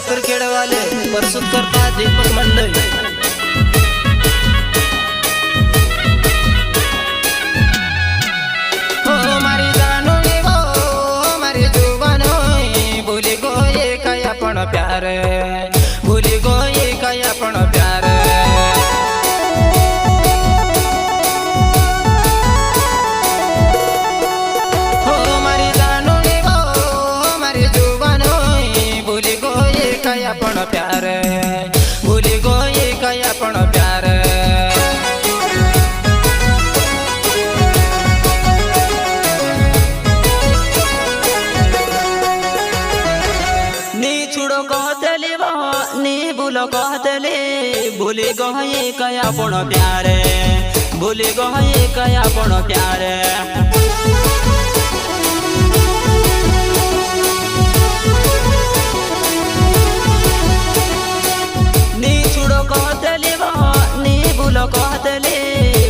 साखरखेड वाले प्रस्तुत करता दीपक मंडई। हो मारी जानोड़ी वो मारी जुबानो भूली गए काय आपण प्यार, भूली गए काय आपण प्यार। हो मारी जानोड़ी वो मारी जुबानो भूली गए काय आपण प्यार, भूली गए काय आपण प्यार। नी छुड़ो कहतली वो नी भूलो कहतली, भूली गए काय आपण प्यार, भूली गए काय आपण प्यार। नी छुड़ो कहतली वो नी भूलो कहतली,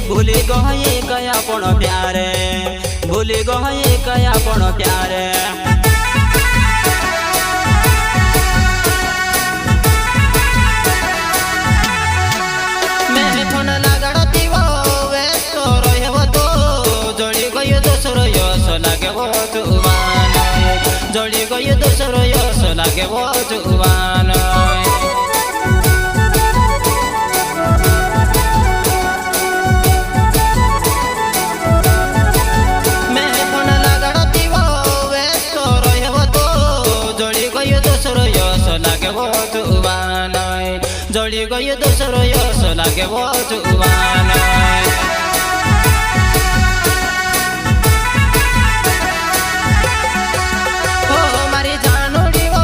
भूली गए काय आपण प्यार, भूली गए काय आपण प्यार। फोन लागड़ती वो व्यस्त रहो तो जोड़ी गयो दोसरो यस लागे वो जुबान, जोड़ी गयो दोसरो यस लागे वो जुबान। मैं फोन लागड़ती वो व्यस्त रहो तो जोड़ी गयो दोसरो यस लागे वो जुबान, जोड़ी गयो दोसरो यस लागे वो जुबान। हो मारी जानोड़ी वो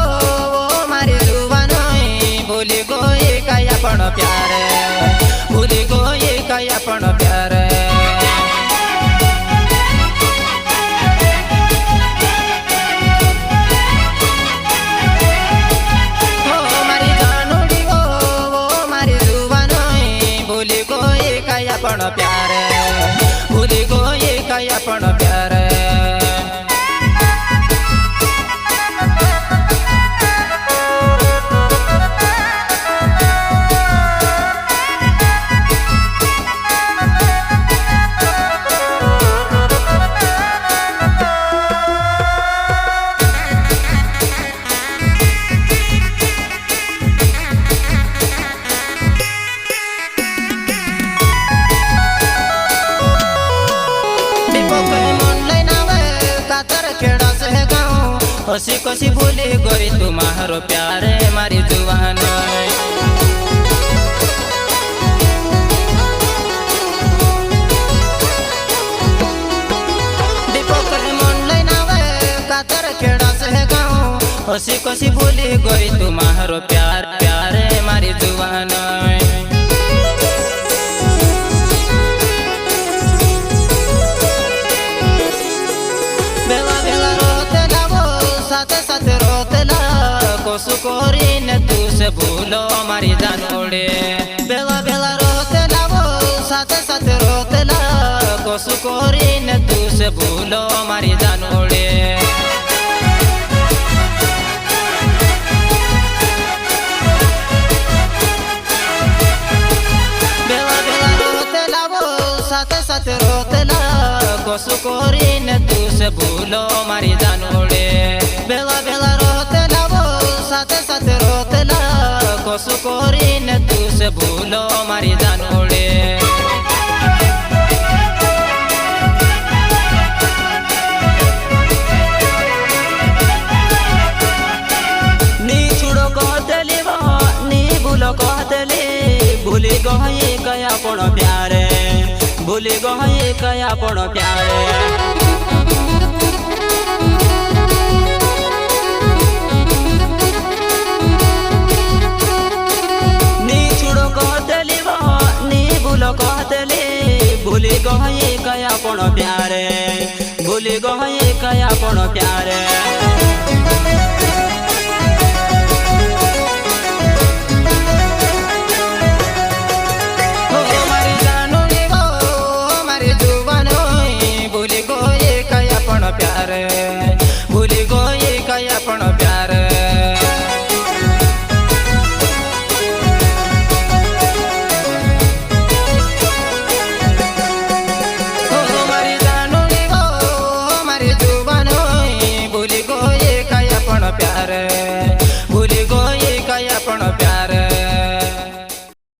मारी जुबान भूली गए काय आपण प्यार, भूली गए काय आपण प्यार। आपण प्यार, भूली गए काय आपण प्यार। हसी कसी भूली गई तुम्हारो प्यार मारी जुबान। दीपक मन नावे कातर खेड़ा से गाँव, हसी कसी भूली गई तुम्हारो प्यार, प्यार मारी जुबान। साथे साथे रोतला कोसु कोरी न तू से भूलो मारी जानोड़े, बेला बेला रोतला वो साथे साथे रोतला कोसु कोरी न तू से भूलो मारी जानोड़े। बेला बेला रोतला वो साथे साथे रोतला कोसु कोरी न तू से भूलो मारी जानोड़े। बेला बेला रोतला वो साथे साथे रोतला कोसु कोरी न तू से भूलो मारी जानोड़े। नी छुड़ो कहतली वो नी भूलो कहतली, भूली गए काय आपण प्यार, भूली गए काय आपण प्यार। कहतली भूली गए काय आपण प्यार, भूली गए काय आपण प्यार।